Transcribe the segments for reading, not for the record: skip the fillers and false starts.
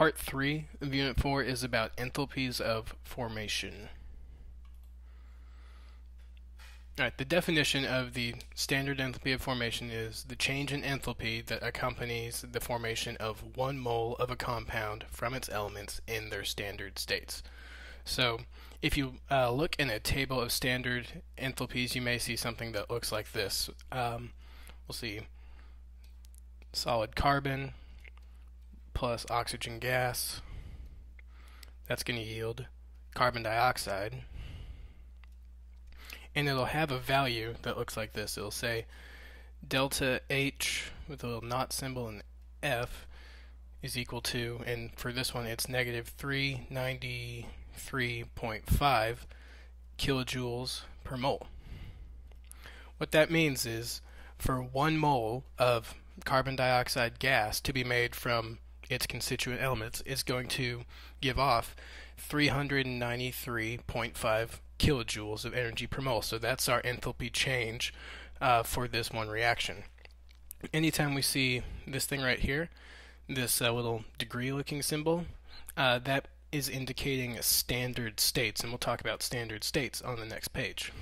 Part 3 of Unit 4 is about enthalpies of formation. Alright, the definition of the standard enthalpy of formation is the change in enthalpy that accompanies the formation of 1 mole of a compound from its elements in their standard states. So, if you look in a table of standard enthalpies, you may see something that looks like this. We'll see solid carbon plus oxygen gas. That's going to yield carbon dioxide. And it'll have a value that looks like this. It'll say delta H with a little naught symbol and F is equal to, and for this one it's negative 393.5 kilojoules per mole. What that means is for 1 mole of carbon dioxide gas to be made from its constituent elements is going to give off 393.5 kilojoules of energy per mole. So that's our enthalpy change for this one reaction. Anytime we see this thing right here, this little degree looking symbol, that is indicating standard states, and we'll talk about standard states on the next page.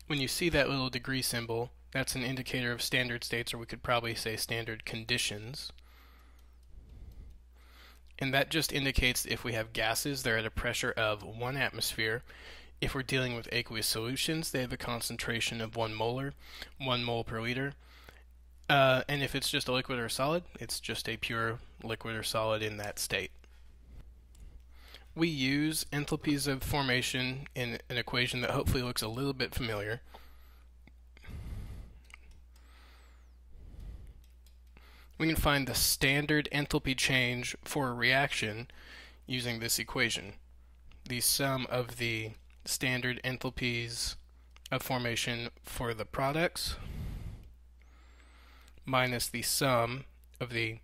When you see that little degree symbol, that's an indicator of standard states, or we could probably say standard conditions. And that just indicates if we have gases, they're at a pressure of 1 atmosphere. If we're dealing with aqueous solutions, they have a concentration of 1 molar, 1 mole per liter. And if it's just a liquid or a solid, it's just a pure liquid or solid in that state. We use enthalpies of formation in an equation that hopefully looks a little bit familiar. We can find the standard enthalpy change for a reaction using this equation. The sum of the standard enthalpies of formation for the products minus the sum of the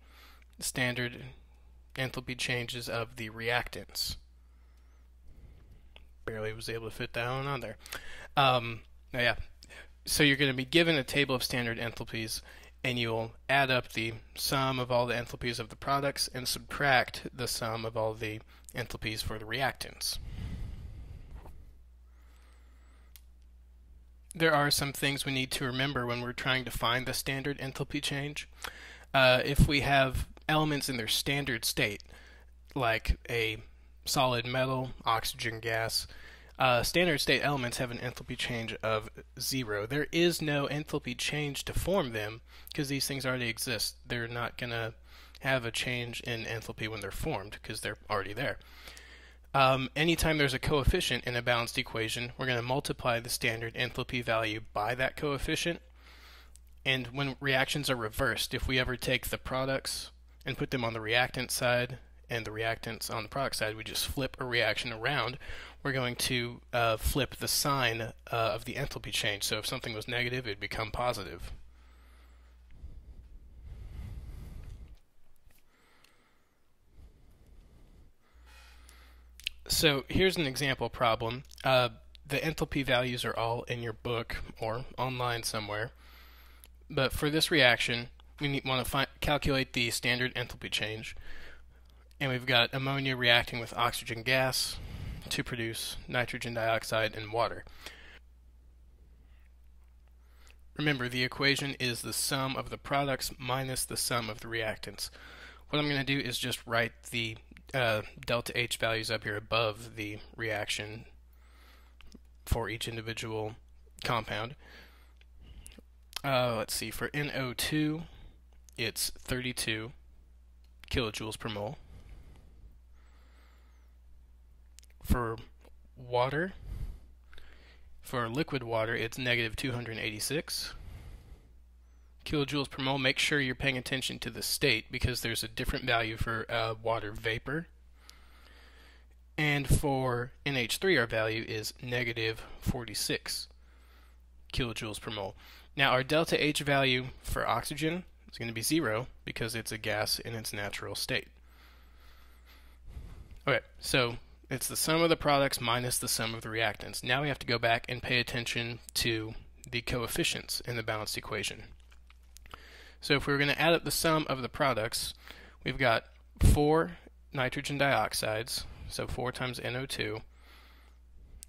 standard enthalpy changes of the reactants. Barely was able to fit that one on there. Yeah. So you're going to be given a table of standard enthalpies, and you'll add up the sum of all the enthalpies of the products and subtract the sum of all the enthalpies for the reactants. There are some things we need to remember when we're trying to find the standard enthalpy change. If we have elements in their standard state, like a solid metal, oxygen gas, standard state elements have an enthalpy change of 0. There is no enthalpy change to form them because these things already exist. They're not going to have a change in enthalpy when they're formed because they're already there. Anytime there's a coefficient in a balanced equation, we're going to multiply the standard enthalpy value by that coefficient. And when reactions are reversed, if we ever take the products and put them on the reactant side and the reactants on the product side, we just flip a reaction around. We're going to flip the sign of the enthalpy change. So if something was negative, it would become positive. So here's an example problem. The enthalpy values are all in your book or online somewhere. But for this reaction, we want to calculate the standard enthalpy change. And we've got ammonia reacting with oxygen gas to produce nitrogen dioxide and water. Remember, the equation is the sum of the products minus the sum of the reactants. What I'm going to do is just write the delta H values up here above the reaction for each individual compound. Let's see, for NO2, it's 32 kilojoules per mole. For water, for liquid water, it's negative 286 kilojoules per mole. Make sure you're paying attention to the state because there's a different value for water vapor. And for NH3, our value is negative 46 kilojoules per mole. Now our delta H value for oxygen is going to be 0 because it's a gas in its natural state. Okay, so it's the sum of the products minus the sum of the reactants. Now we have to go back and pay attention to the coefficients in the balanced equation. So if we were going to add up the sum of the products, we've got 4 nitrogen dioxides, so 4 times NO2. And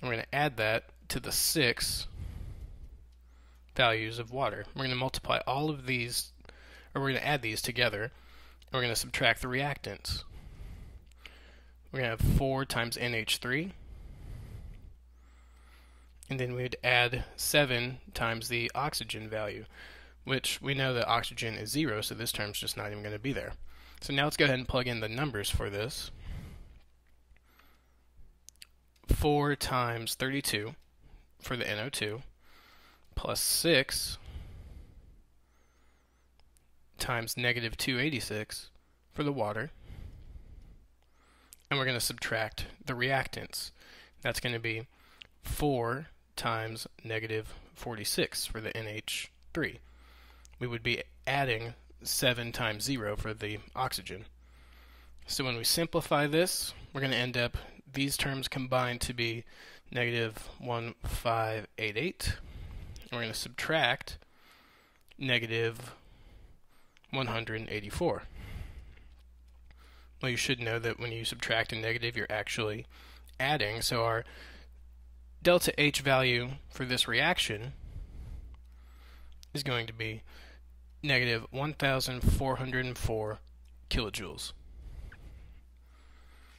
we're going to add that to the 6 values of water. We're going to multiply all of these, or we're going to add these together, and we're going to subtract the reactants. We're going to have 4 times NH3, and then we'd add 7 times the oxygen value, which we know that oxygen is 0, so this term's just not even going to be there. So now let's go ahead and plug in the numbers for this. 4 times 32 for the NO2, plus 6 times negative 286 for the water. And we're going to subtract the reactants. That's going to be 4 times negative 46 for the NH3. We would be adding 7 times 0 for the oxygen. So when we simplify this, we're going to end up, these terms combined to be negative 1588. And we're going to subtract negative 184. Well, you should know that when you subtract a negative, you're actually adding. So our delta H value for this reaction is going to be negative 1,404 kilojoules.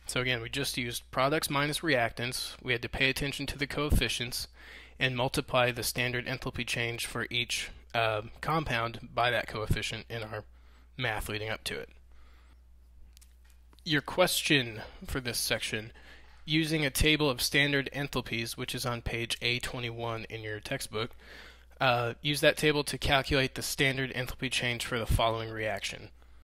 So again, we just used products minus reactants. We had to pay attention to the coefficients and multiply the standard enthalpy change for each compound by that coefficient in our math leading up to it. Your question for this section, using a table of standard enthalpies, which is on page A21 in your textbook, use that table to calculate the standard enthalpy change for the following reaction.